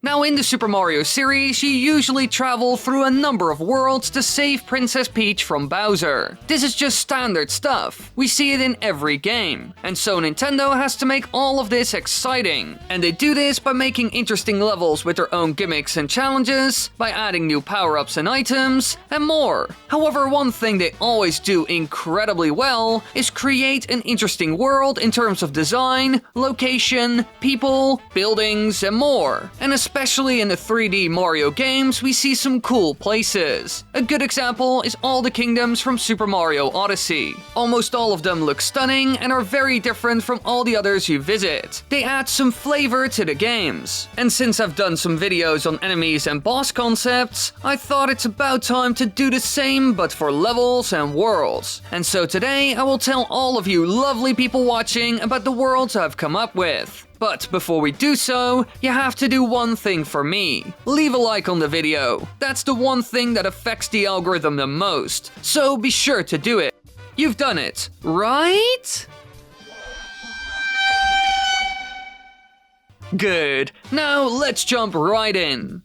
Now in the Super Mario series, you usually travel through a number of worlds to save Princess Peach from Bowser. This is just standard stuff. We see it in every game. And so Nintendo has to make all of this exciting. And they do this by making interesting levels with their own gimmicks and challenges, by adding new power-ups and items, and more. However, one thing they always do incredibly well is create an interesting world in terms of design, location, people, buildings, and more. And especially in the 3D Mario games, we see some cool places. A good example is all the kingdoms from Super Mario Odyssey. Almost all of them look stunning and are very different from all the others you visit. They add some flavor to the games. And since I've done some videos on enemies and boss concepts, I thought it's about time to do the same but for levels and worlds. And so today I will tell all of you lovely people watching about the worlds I've come up with. But before we do so, you have to do one thing for me. Leave a like on the video. That's the one thing that affects the algorithm the most. So be sure to do it. You've done it, right? Good. Now let's jump right in.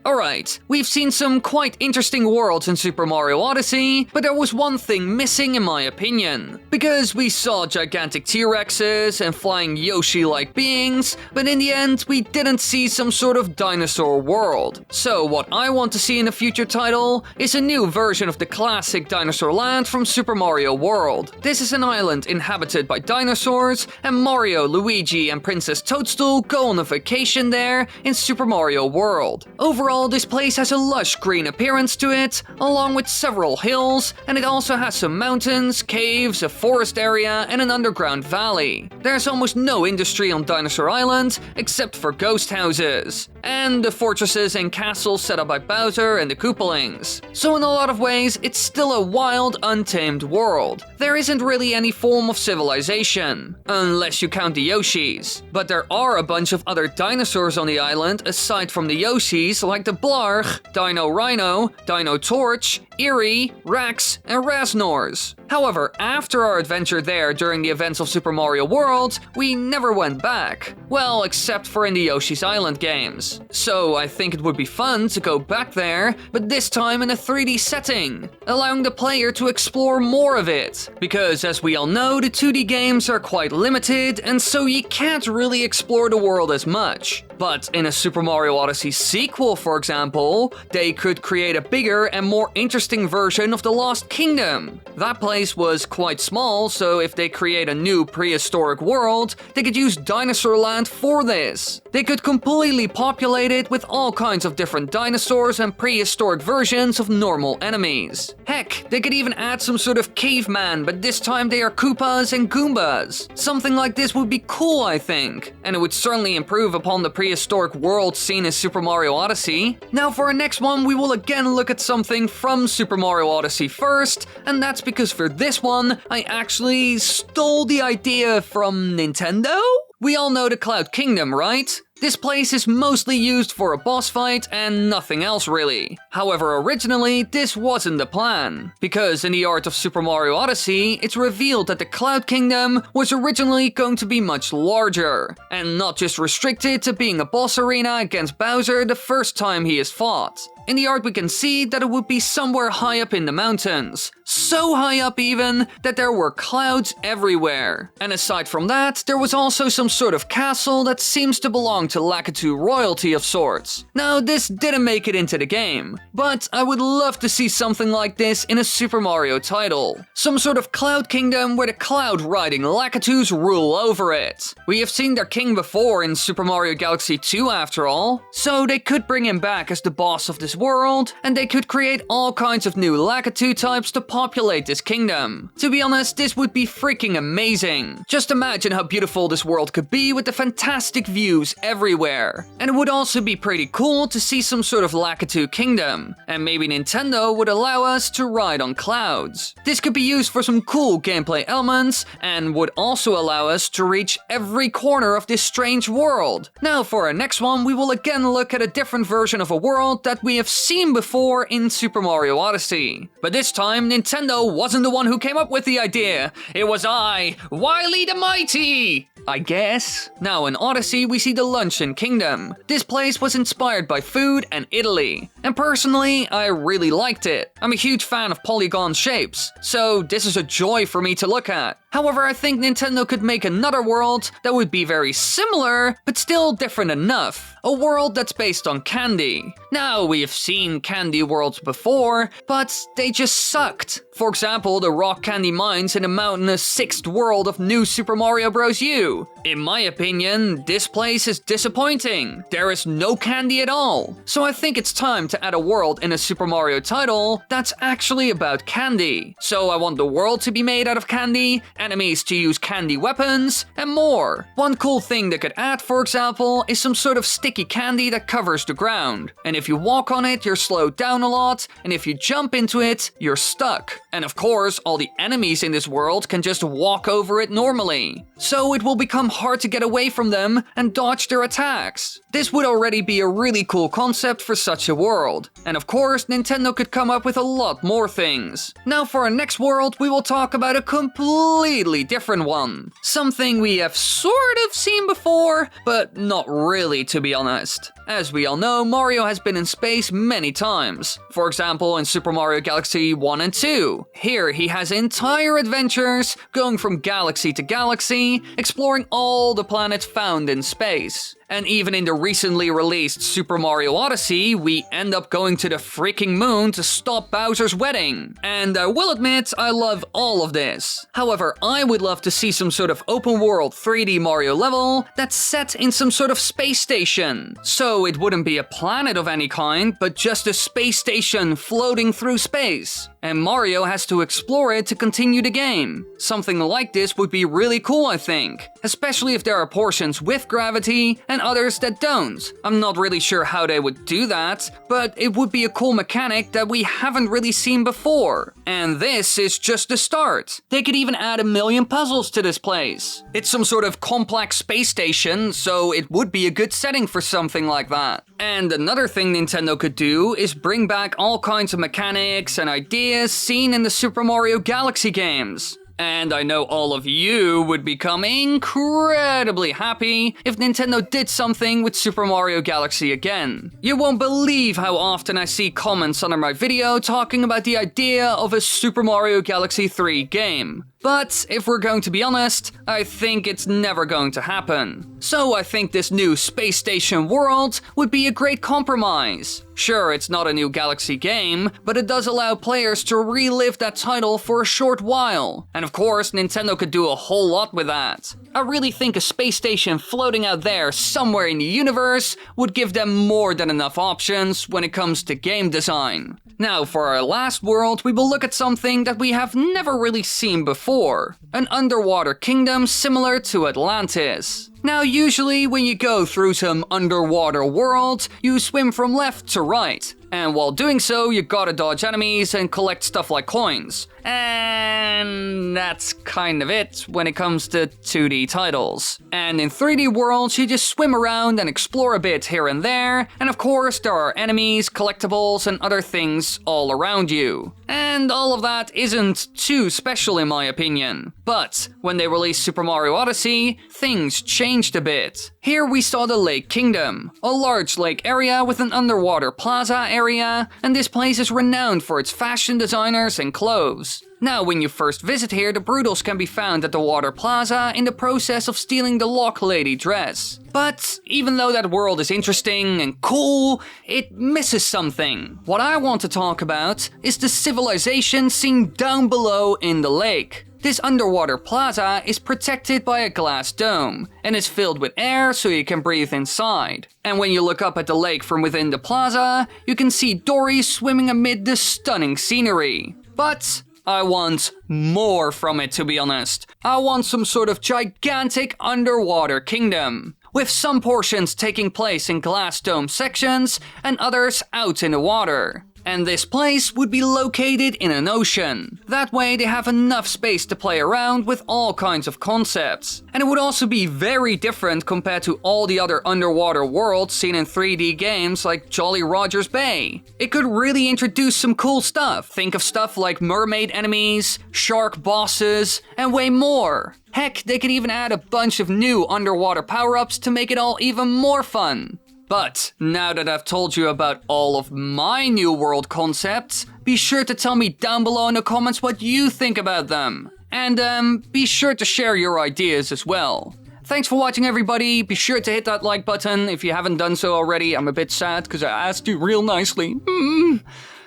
Alright, we've seen some quite interesting worlds in Super Mario Odyssey, but there was one thing missing in my opinion. Because we saw gigantic T-Rexes and flying Yoshi-like beings, but in the end we didn't see some sort of dinosaur world. So what I want to see in a future title is a new version of the classic dinosaur land from Super Mario World. This is an island inhabited by dinosaurs, and Mario, Luigi, and Princess Toadstool go on a vacation there in Super Mario World. Overall, this place has a lush green appearance to it, along with several hills, and it also has some mountains, caves, a forest area, and an underground valley. There's almost no industry on Dinosaur Island, except for ghost houses, and the fortresses and castles set up by Bowser and the Koopalings. So in a lot of ways, it's still a wild, untamed world. There isn't really any form of civilization, unless you count the Yoshis. But there are a bunch of other dinosaurs on the island aside from the Yoshis, like the Blarg, Dino Rhino, Dino Torch, Eerie, Rex, and Rasnors. However, after our adventure there during the events of Super Mario World, we never went back. Well, except for in the Yoshi's Island games. So I think it would be fun to go back there, but this time in a 3D setting, allowing the player to explore more of it. Because as we all know, the 2D games are quite limited, and so you can't really explore the world as much. But in a Super Mario Odyssey sequel, for example, they could create a bigger and more interesting version of the Lost Kingdom. That place was quite small, so if they create a new prehistoric world, they could use Dinosaur Land for this. They could completely populate it with all kinds of different dinosaurs and prehistoric versions of normal enemies. Heck, they could even add some sort of caveman, but this time they are Koopas and Goombas. Something like this would be cool, I think, and it would certainly improve upon the prehistoric world seen in Super Mario Odyssey. Now for our next one, we will again look at something from Super Mario Odyssey first, and that's because for this one, I actually stole the idea from Nintendo? We all know the Cloud Kingdom, right? This place is mostly used for a boss fight and nothing else really. However, originally, this wasn't the plan. Because in the art of Super Mario Odyssey, it's revealed that the Cloud Kingdom was originally going to be much larger, and not just restricted to being a boss arena against Bowser the first time he is fought. In the art we can see that it would be somewhere high up in the mountains. So high up even, that there were clouds everywhere. And aside from that, there was also some sort of castle that seems to belong to Lakitu royalty of sorts. Now this didn't make it into the game, but I would love to see something like this in a Super Mario title. Some sort of Cloud Kingdom where the cloud-riding Lakitus rule over it. We have seen their king before in Super Mario Galaxy 2 after all, so they could bring him back as the boss of this world, and they could create all kinds of new Lakitu types to populate this kingdom. To be honest, this would be freaking amazing. Just imagine how beautiful this world could be with the fantastic views everywhere. And it would also be pretty cool to see some sort of Lakitu kingdom, and maybe Nintendo would allow us to ride on clouds. This could be used for some cool gameplay elements, and would also allow us to reach every corner of this strange world. Now for our next one, we will again look at a different version of a world that we have have seen before in Super Mario Odyssey. But this time, Nintendo wasn't the one who came up with the idea. It was I, Wily the Mighty! I guess. Now in Odyssey, we see the Luncheon Kingdom. This place was inspired by food and Italy. And personally, I really liked it. I'm a huge fan of polygon shapes, so this is a joy for me to look at. However, I think Nintendo could make another world that would be very similar, but still different enough. A world that's based on candy. Now, we have seen candy worlds before, but they just sucked. For example, the rock candy mines in the mountainous 6th world of New Super Mario Bros. U. In my opinion, this place is disappointing. There is no candy at all. So I think it's time to add a world in a Super Mario title that's actually about candy. So I want the world to be made out of candy, enemies to use candy weapons, and more. One cool thing they could add, for example, is some sort of sticky candy that covers the ground. And if you walk on it, you're slowed down a lot, and if you jump into it, you're stuck. And of course, all the enemies in this world can just walk over it normally. So it will become hard to get away from them and dodge their attacks. This would already be a really cool concept for such a world. And of course, Nintendo could come up with a lot more things. Now for our next world, we will talk about a completely different one. Something we have sort of seen before, but not really, to be honest. As we all know, Mario has been in space many times. For example, in Super Mario Galaxy 1 and 2. Here he has entire adventures, going from galaxy to galaxy, exploring all the planets found in space. And even in the recently released Super Mario Odyssey, we end up going to the freaking moon to stop Bowser's wedding. And I will admit, I love all of this. However, I would love to see some sort of open world 3D Mario level that's set in some sort of space station. So it wouldn't be a planet of any kind, but just a space station floating through space. And Mario has to explore it to continue the game. Something like this would be really cool, I think. Especially if there are portions with gravity and others that don't. I'm not really sure how they would do that, but it would be a cool mechanic that we haven't really seen before. And this is just the start. They could even add 1,000,000 puzzles to this place. It's some sort of complex space station, so it would be a good setting for something like that. And another thing Nintendo could do is bring back all kinds of mechanics and ideas seen in the Super Mario Galaxy games. And I know all of you would become incredibly happy if Nintendo did something with Super Mario Galaxy again. You won't believe how often I see comments under my video talking about the idea of a Super Mario Galaxy 3 game. But if we're going to be honest, I think it's never going to happen. So I think this new space station world would be a great compromise. Sure, it's not a new Galaxy game, but it does allow players to relive that title for a short while. And of course, Nintendo could do a whole lot with that. I really think a space station floating out there somewhere in the universe would give them more than enough options when it comes to game design. Now, for our last world, we will look at something that we have never really seen before. An underwater kingdom similar to Atlantis. Now, usually when you go through some underwater world, you swim from left to right. And while doing so, you gotta dodge enemies and collect stuff like coins. And that's kind of it when it comes to 2D titles. And in 3D worlds, you just swim around and explore a bit here and there. And of course, there are enemies, collectibles, and other things all around you. And all of that isn't too special in my opinion. But when they released Super Mario Odyssey, things changed a bit. Here we saw the Lake Kingdom, a large lake area with an underwater plaza area, and this place is renowned for its fashion designers and clothes. Now, when you first visit here, the broodals can be found at the water plaza in the process of stealing the Lock Lady dress. But even though that world is interesting and cool, it misses something. What I want to talk about is the civilization seen down below in the lake. This underwater plaza is protected by a glass dome and is filled with air so you can breathe inside. And when you look up at the lake from within the plaza, you can see dories swimming amid the stunning scenery. But I want more from it, to be honest. I want some sort of gigantic underwater kingdom, with some portions taking place in glass dome sections and others out in the water. And this place would be located in an ocean. That way they have enough space to play around with all kinds of concepts. And it would also be very different compared to all the other underwater worlds seen in 3D games like Jolly Roger's Bay. It could really introduce some cool stuff. Think of stuff like mermaid enemies, shark bosses, and way more. Heck, they could even add a bunch of new underwater power-ups to make it all even more fun. But now that I've told you about all of my new world concepts, be sure to tell me down below in the comments what you think about them. And be sure to share your ideas as well. Thanks for watching, everybody. Be sure to hit that like button if you haven't done so already. I'm a bit sad because I asked you real nicely.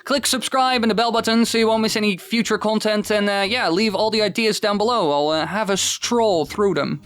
Click subscribe and the bell button so you won't miss any future content. And yeah, leave all the ideas down below. I'll have a stroll through them.